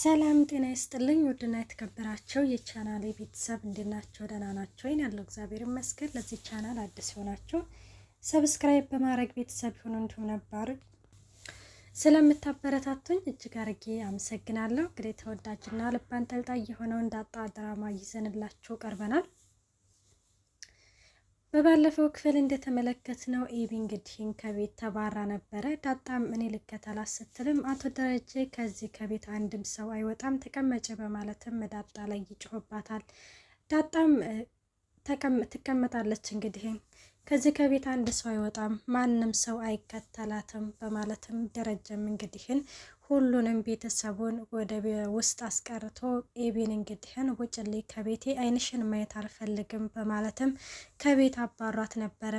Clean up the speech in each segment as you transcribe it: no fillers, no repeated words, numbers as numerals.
ሰላም ጤና ይስጥልኝ ውድና የተከበራችሁ የቻናሌ ቤተሰብ እንደናችሁ ደህና ናችሁ? ያለው እግዚአብሔር ይመስገን። ለዚህ ቻናል አዲስ ሆናችሁ ሰብስክራይብ በማድረግ ቤተሰብ ሁኑ። እንዲሁም ነባሩ ስለምታበረታቱኝ እጅግ አርጌ አመሰግናለሁ። እንግዲህ ተወዳጅና ልብ አንጠልጣይ የሆነውን ዳጣ ድራማ ይዘንላችሁ ቀርበናል። በባለፈው ክፍል እንደተመለከትነው ኤቢ እንግዲህ ከቤት ተባራ ነበረ። ዳጣም እኔ ልከተላት ስትልም አቶ ደረጀ ከዚህ ከቤት አንድም ሰው አይወጣም ተቀመጭ በማለትም ዳጣ ላይ ይጮህባታል። ዳጣም ትቀመጣለች። እንግዲህ ከዚህ ከቤት አንድ ሰው አይወጣም ማንም ሰው አይከተላትም በማለትም ደረጀም እንግዲህን ሁሉንም ቤተሰቡን ወደ ውስጥ አስቀርቶ ኤቢን እንግዲህን ውጭልኝ ከቤቴ አይንሽን ማየት አልፈልግም በማለትም ከቤት አባሯት ነበረ።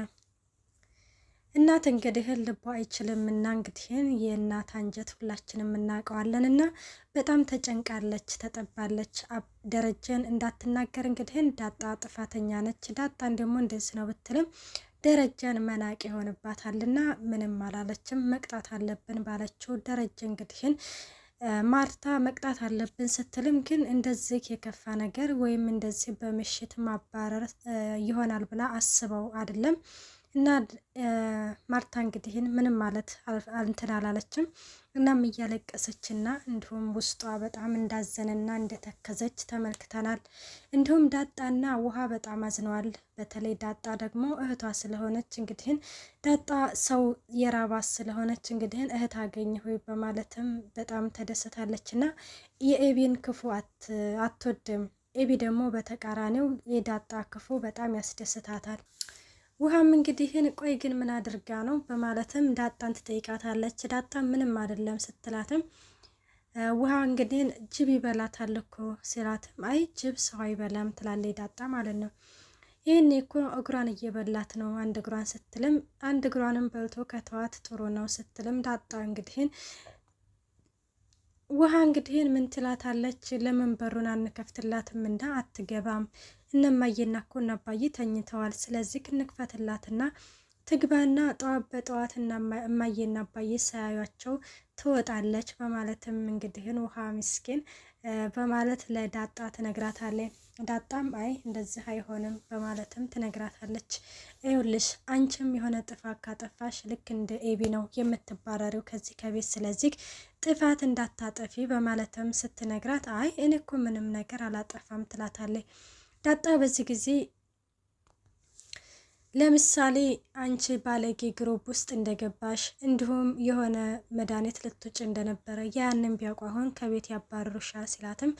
እናት እንግዲህን ልቧ አይችልም እና እንግዲህን የእናት አንጀት ሁላችንም እናውቀዋለን እና በጣም ተጨንቃለች፣ ተጠባለች። ደረጀን እንዳትናገር እንግዲህን ዳጣ ጥፋተኛ ነች፣ ዳጣን ደግሞ እንደዚህ ነው ብትልም ደረጀን መናቅ ይሆንባታልና ምንም አላለችም። መቅጣት አለብን ባለችው ደረጀ እንግዲህን ማርታ መቅጣት አለብን ስትልም ግን እንደዚህ የከፋ ነገር ወይም እንደዚህ በምሽት ማባረር ይሆናል ብላ አስበው አይደለም። እና ማርታ እንግዲህን ምንም ማለት እንትን አላለችም። እናም እያለቀሰችና እንዲሁም ውስጧ በጣም እንዳዘነና እንደተከዘች ተመልክተናል። እንዲሁም ዳጣና ውሃ በጣም አዝነዋል። በተለይ ዳጣ ደግሞ እህቷ ስለሆነች እንግዲህን ዳጣ ሰው የራባስ ስለሆነች እንግዲህን እህት አገኘ ሆይ በማለትም በጣም ተደስታለችና የኤቢን ክፉ አትወድም። ኤቢ ደግሞ በተቃራኒው የዳጣ ክፉ በጣም ያስደስታታል። ውሃም እንግዲህን ቆይ ግን ምን አድርጋ ነው በማለትም ዳጣን ትጠይቃታለች። ዳጣ ምንም አይደለም ስትላትም ውሃ እንግዲህን ጅብ ይበላታል እኮ ሲላትም አይ ጅብ ሰው አይበላም ትላለች ዳጣ ማለት ነው። ይህኔ እኮ እግሯን እየበላት ነው አንድ እግሯን ስትልም አንድ እግሯንም በልቶ ከተዋት ጥሩ ነው ስትልም ዳጣ እንግዲህን ውሃ እንግዲህን ምን ትላታለች? ለምን በሩን አንከፍትላትም እንዳ አትገባም? እነማየና እኮ አባዬ ተኝተዋል። ስለዚህ ክንክፈትላትና ትግባና ጠዋት በጠዋት እማየና አባዬ ሳያዩአቸው ትወጣለች በማለትም እንግዲህን ውሃ ምስኪን በማለት ለዳጣ ትነግራታለች። ዳጣም አይ እንደዚህ አይሆንም በማለትም ትነግራታለች። ይኸውልሽ አንቺም የሆነ ጥፋት ካጠፋሽ ልክ እንደ ኤቢ ነው የምትባረሪው ከዚህ ከቤት፣ ስለዚህ ጥፋት እንዳታጠፊ በማለትም ስትነግራት አይ እኔ እኮ ምንም ነገር አላጠፋም ትላታለች። ዳጣ በዚህ ጊዜ ለምሳሌ አንቺ ባለጌ ግሩፕ ውስጥ እንደገባሽ እንዲሁም የሆነ መድኃኒት ልትውጭ እንደነበረ ያንን ቢያውቁ አሁን ከቤት ያባርሩሻል ሲላትም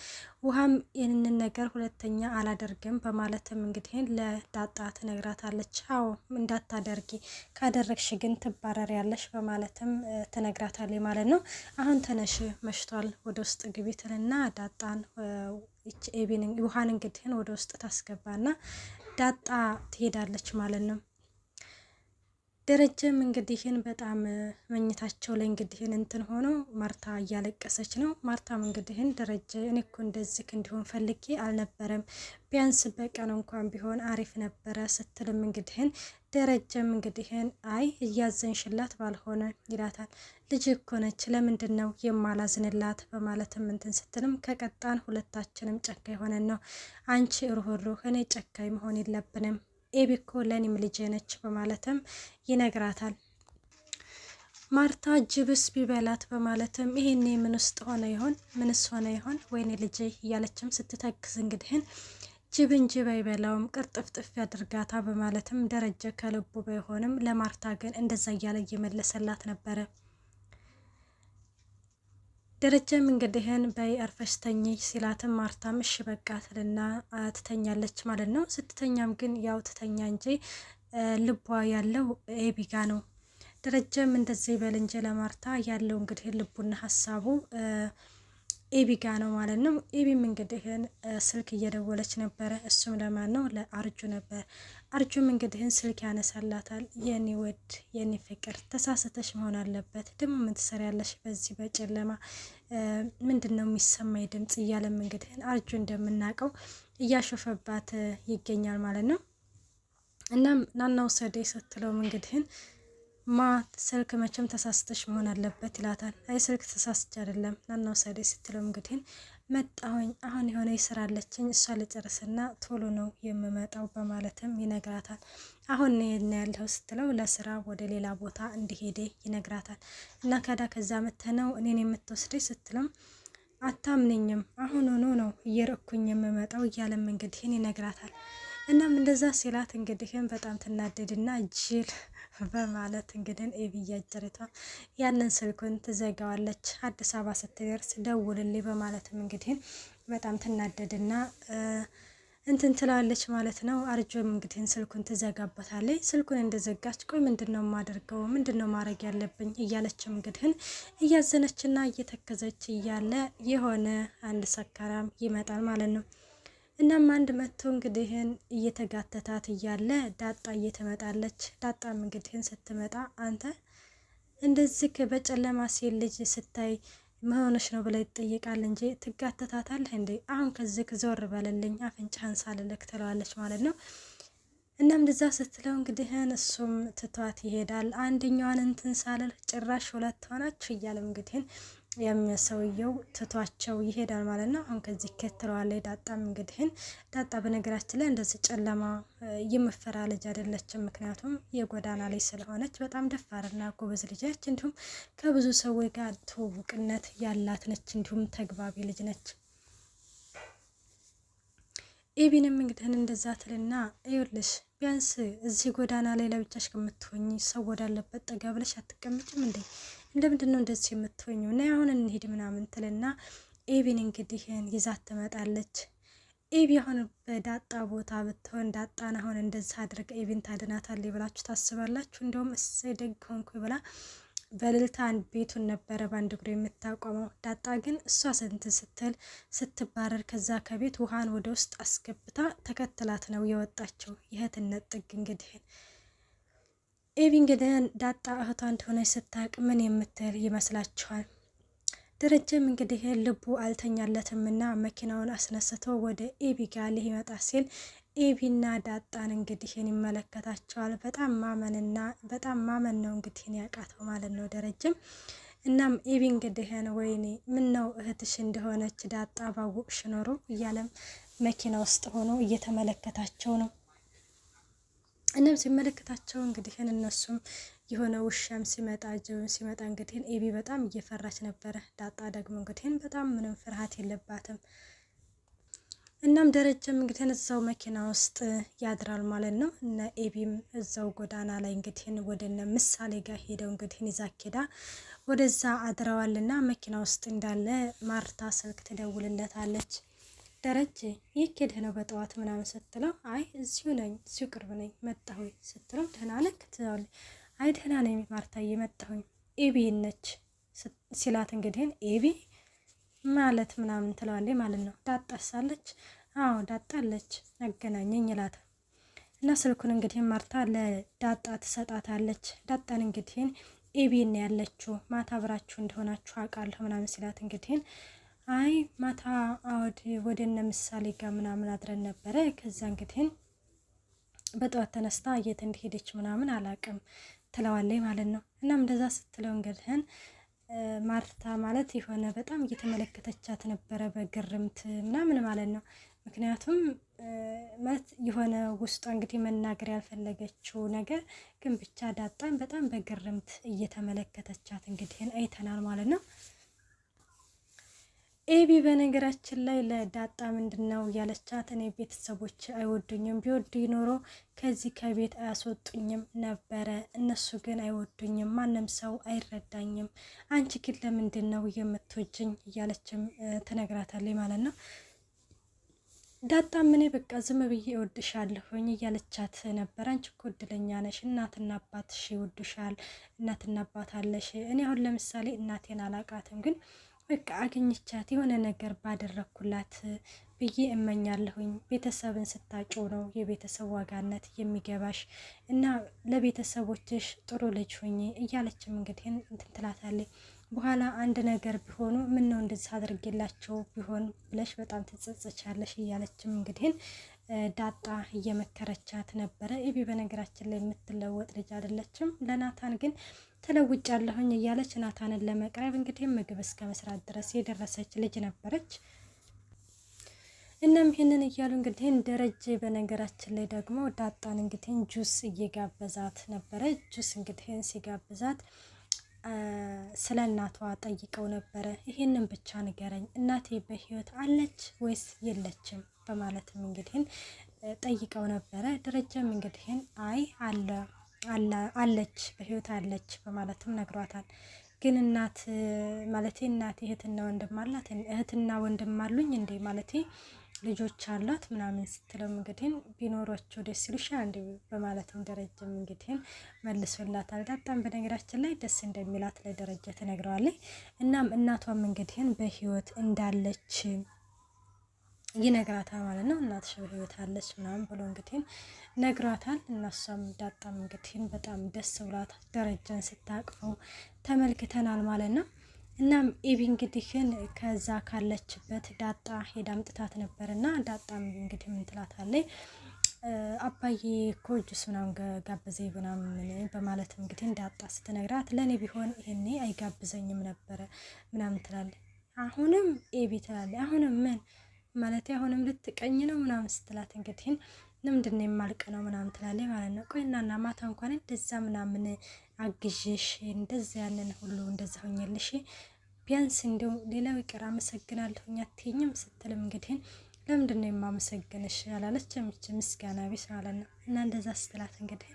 ውሃም ይህንን ነገር ሁለተኛ አላደርግም በማለትም እንግዲህ ለዳጣ ትነግራታለች። አዎ እንዳታደርጊ ካደረግሽ ግን ትባረሪያለሽ በማለትም ትነግራታለች ማለት ነው። አሁን ተነሽ መሽቷል ወደ ውስጥ ግቢ ትልና ዳጣን ኤቢን ውሃን እንግዲህ ወደ ውስጥ ታስገባና ዳጣ ትሄዳለች ማለት ነው። ደረጀም እንግዲህን በጣም መኝታቸው ላይ እንግዲህን እንትን ሆኖ ማርታ እያለቀሰች ነው። ማርታም እንግዲህን ደረጀ እኔ እኮ እንደዚህ እንዲሆን ፈልጌ አልነበረም፣ ቢያንስ በቀን እንኳን ቢሆን አሪፍ ነበረ ስትልም እንግዲህን ደረጀም እንግዲህን አይ እያዘንሽላት ባልሆነ ይላታል። ልጅ እኮ ነች ለምንድን ነው የማላዝንላት በማለትም እንትን ስትልም ከቀጣን ሁለታችንም ጨካኝ ሆነን ነው፣ አንቺ ሩህሩህ እኔ ጨካኝ መሆን የለብንም፣ ኤቢ እኮ ለኔም ልጄ ነች በማለትም ይነግራታል። ማርታ ጅብስ ቢበላት በማለትም ይሄኔ ምን ውስጥ ሆነ ይሆን ምንስ ሆነ ይሆን ወይኔ ልጄ እያለችም ስትተክዝ እንግዲህን ጅብን ጅብ አይበላውም ቅርጥፍጥፍ ያድርጋታ በማለትም ደረጀ ከልቡ ባይሆንም ለማርታ ግን እንደዛ እያለ እየመለሰላት ነበረ። ደረጀም እንግዲህን በይ አርፈሽ ተኝ ሲላትም ማርታም እሺ በቃ ትልና ትተኛለች ማለት ነው። ስትተኛም ግን ያው ትተኛ እንጂ ልቧ ያለው ኤቢ ጋ ነው። ደረጀም እንደዚህ ይበል እንጂ ለማርታ ያለው እንግዲህ ልቡና ሀሳቡ ኤቢ ጋ ነው ማለት ነው። ኤቢም እንግዲህን ስልክ እየደወለች ነበረ። እሱም ለማን ነው? ለአርጁ ነበር። አርጁም እንግዲህን ስልክ ያነሳላታል። የኔ ወድ የኔ ፍቅር ተሳስተሽ መሆን አለበት፣ ደግሞ ምን ትሰሪያለሽ በዚህ በጨለማ ምንድን ነው የሚሰማኝ ድምጽ እያለም እንግዲህን አርጁ እንደምናውቀው እያሾፈባት ይገኛል ማለት ነው። እናም ናና ውሰደኝ ስትለውም እንግዲህን ስልክ መቼም ተሳስተሽ መሆን አለበት ይላታል። አይ ስልክ ተሳስቼ አይደለም ናና ውሰደኝ ስትለው እንግዲህ መጣሁኝ አሁን የሆነ ይስራ አለችኝ እሷ ልጨርስና ቶሎ ነው የምመጣው በማለትም ይነግራታል። አሁን ነው ያለው ስትለው ለስራ ወደ ሌላ ቦታ እንዲሄደ ይነግራታል። እና ከዛ መተነው እኔን የምትወስደኝ ስትለው አታምነኝም አሁን ሆኖ ነው እየረኩኝ የምመጣው እያለም እንግዲህ ይነግራታል። እናም እንደዛ ሲላት እንግዲህም በጣም ትናደድና ጅል በማለት እንግዲህ ኤቢ እያጀሪቷ ያንን ስልኩን ትዘጋዋለች። አዲስ አበባ ስትደርስ ደውልልኝ በማለትም እንግዲህ በጣም ትናደድና እንትን ትላለች ማለት ነው። አርጆም እንግዲህ ስልኩን ትዘጋበታለች። ስልኩን እንደዘጋች ቆይ ምንድነው የማደርገው ምንድነው ማድረግ ያለብኝ እያለችም እንግዲህ እያዘነችና እየተከዘች እያለ የሆነ አንድ ሰካራም ይመጣል ማለት ነው። እናም አንድ መጥቶ እንግዲህን እየተጋተታት እያለ ዳጣ እየተመጣለች። ዳጣም እንግዲህን ስትመጣ አንተ እንደዚህ በጨለማ ሴት ልጅ ስታይ መሆንሽ ነው ብላ ይጠይቃል እንጂ ትጋተታታለህ እንዴ? አሁን ከዚህ ዞር በለልኝ አፍንጫህን ሳልልክ ትለዋለች ማለት ነው። እናም እንደዛ ስትለው እንግዲህን እሱም ትቷት ይሄዳል። አንደኛዋን እንትን ሳልል ጭራሽ ሁለት ሆናችሁ እያለም እንግዲህን የሚያሰውየው ትቷቸው ይሄዳል ማለት ነው። አሁን ከዚህ ከተለዋለ ዳጣም እንግዲህን ዳጣ በነገራችን ላይ እንደዚህ ጨለማ የምፈራ ልጅ አይደለችም። ምክንያቱም የጎዳና ላይ ስለሆነች በጣም ደፋርና ጎበዝ ልጅ ነች። እንዲሁም ከብዙ ሰዎች ጋር ትውውቅነት ያላት ነች። እንዲሁም ተግባቢ ልጅ ነች። ኤቢንም እንግዲህን እንደዛ ትልና ይኸውልሽ ቢያንስ እዚህ ጎዳና ላይ ለብቻሽ ከምትሆኚ ሰው ወዳለበት ጠጋ ብለሽ አትቀምጭም እንዴ? እንደምንድን ነው እንደዚህ የምትሆኚው? እና አሁን እንሂድ ምናምን ትልና ኤቢን እንግዲህን ይዛት ትመጣለች። ኤቢ አሁን በዳጣ ቦታ ብትሆን ዳጣን አሁን እንደዚህ አድርጋ ኤቢን ታድናታለች ብላችሁ ታስባላችሁ? እንደውም እሰይ ደግ ሆንኩ ብላ በልልታ ቤቱን ነበረ በአንድ እግሩ የምታቆመው። ዳጣ ግን እሷ ስንት ስትል ስትባረር ከዛ ከቤት ውሃን ወደ ውስጥ አስገብታ ተከትላት ነው የወጣችው። የእህትነት ጥግ እንግዲህ ኤቢ እንግዲህ ዳጣ እህቷ እንደሆነች ስታቅ ምን የምትል ይመስላችኋል? ደረጀም እንግዲህ ልቡ አልተኛለትም እና መኪናውን አስነስቶ ወደ ኤቢ ጋር ሊመጣ ሲል ኤቢና ዳጣን እንግዲህን ይመለከታቸዋል። በጣም ማመን ነው እንግዲህን ያቃተው ማለት ነው ደረጀም። እናም ኤቢ እንግዲህን ወይኔ ምን ነው እህትሽ እንደሆነች ዳጣ ባወቅሽ ኖሮ እያለም መኪና ውስጥ ሆኖ እየተመለከታቸው ነው። እናም ሲመለከታቸው እንግዲህን እነሱም የሆነ ውሻም ሲመጣ ጅብም ሲመጣ እንግዲህን ኤቢ በጣም እየፈራች ነበረ። ዳጣ ደግሞ እንግዲህን በጣም ምንም ፍርሃት የለባትም። እናም ደረጀም እንግዲህ እዛው መኪና ውስጥ ያድራል ማለት ነው። እነ ኤቢም እዛው ጎዳና ላይ እንግዲህ ወደነ ምሳሌ ጋር ሄደው እንግዲህ ይዛኬዳ ወደዛ አድረዋልና መኪና ውስጥ እንዳለ ማርታ ስልክ ትደውልለታለች። ደረጀ ይኬድ ነው በጠዋት ምናምን ስትለው አይ እዚሁ ነኝ እዚሁ ቅርብ ነኝ መጣሁኝ ስትለው ደህና ነህ ትላለች። አይ ደህና ነኝ ማርታዬ መጣሁኝ ኤቢ ነች ሲላት እንግዲህ ኤቢ ማለት ምናምን ትለዋለች ማለት ነው። ዳጣሳለች አዎ ዳጣለች አገናኘኝ ይላታል። እና ስልኩን እንግዲህ ማርታ ለዳጣ ትሰጣታለች። ዳጣን እንግዲህ ኤቢን ያለችው ማታ አብራችሁ እንደሆናችሁ አውቃለሁ ምናምን ሲላት እንግዲህ አይ ማታ ወደነ ምሳሌ ጋር ምናምን አድረን ነበረ። ከዛ እንግዲህ በጠዋት ተነስታ የት እንደሄደች ምናምን አላውቅም ትለዋለች ማለት ነው። እናም እንደዛ ስትለው እንግዲህ ማርታ ማለት የሆነ በጣም እየተመለከተቻት ነበረ በግርምት ምናምን ማለት ነው። ምክንያቱም ማለት የሆነ ውስጧ እንግዲህ መናገር ያልፈለገችው ነገር ግን ብቻ ዳጣን በጣም በግርምት እየተመለከተቻት እንግዲህ አይተናል ማለት ነው። ኤቢ በነገራችን ላይ ለዳጣ ምንድነው ያለቻት? እኔ ቤተሰቦች አይወዱኝም፣ ቢወዱ ኖሮ ከዚህ ከቤት አያስወጡኝም ነበረ። እነሱ ግን አይወዱኝም፣ ማንም ሰው አይረዳኝም። አንቺ ግን ለምንድን ነው የምትወጂኝ? እያለችም ትነግራታለች ማለት ነው። ዳጣ ምን በቃ ዝም ብዬ እወድሻለሁኝ እያለቻት ነበር። አንቺ እኮ እድለኛ ነሽ፣ እናትና አባትሽ ይወዱሻል፣ እናትና አባት አለሽ። እኔ አሁን ለምሳሌ እናቴን አላቃትም ግን በቃ አገኘቻት የሆነ ነገር ባደረኩላት ብዬ እመኛለሁኝ። ቤተሰብን ስታቂው ነው የቤተሰብ ዋጋነት የሚገባሽ እና ለቤተሰቦችሽ ጥሩ ልጅ ሆኜ እያለችም እንግዲህ እንትን ትላታለች። በኋላ አንድ ነገር ቢሆኑ ምን ነው እንደዚህ አድርጌላቸው ቢሆን ብለሽ በጣም ትጸጸቻለሽ እያለችም እንግዲህ ዳጣ እየመከረቻት ነበረ። ኤቢ በነገራችን ላይ የምትለወጥ ልጅ አይደለችም። ለናታን ግን ተለውጫለሁኝ እያለች ናታንን ለመቅረብ እንግዲህ ምግብ እስከ መስራት ድረስ የደረሰች ልጅ ነበረች። እናም ይሄንን እያሉ እንግዲህ ደረጀ በነገራችን ላይ ደግሞ ዳጣን እንግዲህ ጁስ እየጋበዛት ነበረ። ጁስ እንግዲህ ሲጋብዛት ስለ እናቷ ጠይቀው ነበረ። ይሄንን ብቻ ንገረኝ፣ እናቴ በህይወት አለች ወይስ የለችም በማለትም እንግዲህ ጠይቀው ነበረ። ደረጀም እንግዲህ አይ አለች በህይወት አለች በማለትም ነግሯታል። ግን እናት ማለቴ እናቴ እህትና ወንድም አላት? እህትና ወንድም አሉኝ እንዴ ማለቴ ልጆች አሏት ምናምን ስትለው እንግዲህ ቢኖሯቸው ደስ ይሉሻል እንዴ በማለትም ደረጀም እንግዲህ መልሶላታል። ዳጣም በነገራችን ላይ ደስ እንደሚላት ለደረጀ ትነግረዋለች። እናም እናቷም እንግዲህ በህይወት እንዳለች ይነግራታል ማለት ነው። እናትሽ በህይወት አለች ምናምን ብሎ እንግዲህ ነግሯታል። እናሷም ዳጣም እንግዲህ በጣም ደስ ብሏት ደረጀን ስታቅፈው ተመልክተናል ማለት ነው። እናም ኤቢ እንግዲህን ከዛ ካለችበት ዳጣ ሄዳ አምጥታት ነበርና ዳጣም እንግዲህ ምን ትላታለች? አባዬ እኮ ጁስ ምናምን ጋበዘኝ ምናምን በማለት እንግዲህ ዳጣ ስትነግራት ለእኔ ቢሆን ይሄኔ አይጋብዘኝም ነበረ ምናምን ትላለች። አሁንም ኤቢ ትላለች። አሁንም ምን ማለት አሁንም ልትቀኝ ነው ምናምን ስትላት እንግዲህ ለምንድን ነው የማልቅ ነው ምናምን ትላለች ማለት ነው። ቆይ እናና ማታ እንኳን እንደዛ ምናምን አግዤሽ እንደዛ ያንን ሁሉ እንደዛ ሆኜልሽ ቢያንስ እንደው ሌላው ይቅር አመሰግናለሁኝ አትይኝም ስትልም እንግዲህ ለምንድን ነው የማመሰግንሽ ያላለችም ምስጋና ቢስ ማለት ነው። እና እንደዛ ስትላት እንግዲህ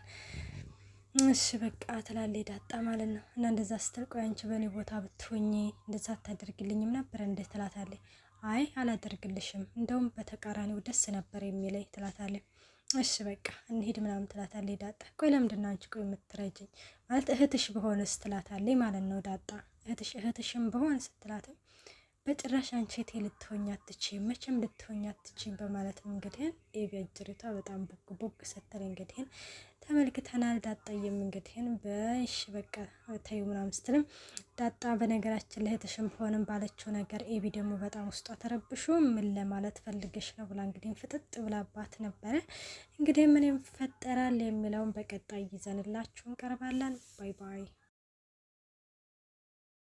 እሺ በቃ ትላለች ዳጣ ማለት ነው። እና እንደዛ ስትል ቆይ አንቺ በእኔ ቦታ ብትሆኚ እንደዛ አታደርግልኝም ነበር እንዴ ትላታለች። አይ አላደርግልሽም፣ እንደውም በተቃራኒው ደስ ነበር የሚለኝ ትላታለች። እሺ በቃ እንሂድ ምናምን ትላታለች ዳጣ። ቆይ ለምንድን ነው አንቺ ቆይ የምትረጅኝ ማለት እህትሽ በሆንስ ትላታለች ማለት ነው ዳጣ። እህትሽም በሆን ስትላትም በጭራሽ አንቺ እህቴ ልትሆኝ አትችይም፣ መቼም ልትሆኝ አትችይም በማለትም እንግዲህ ኤቢ አጅሪቷ በጣም ቦግ ስትል እንግዲህ ተመልክተናል። ዳጣዬም እንግዲህ በእሺ በቃ ተይው ምናምን ስትልም ዳጣ በነገራችን ላይ እህትሽም ሆንም ባለችው ነገር ኤቢ ደግሞ በጣም ውስጧ ተረብሾ ምን ለማለት ፈልገሽ ነው ብላ እንግዲህ ፍጥጥ ብላባት ነበረ። እንግዲህ ምን ይፈጠራል የሚለውን በቀጣይ ይዘንላችሁ እንቀርባለን። ባይ ባይ።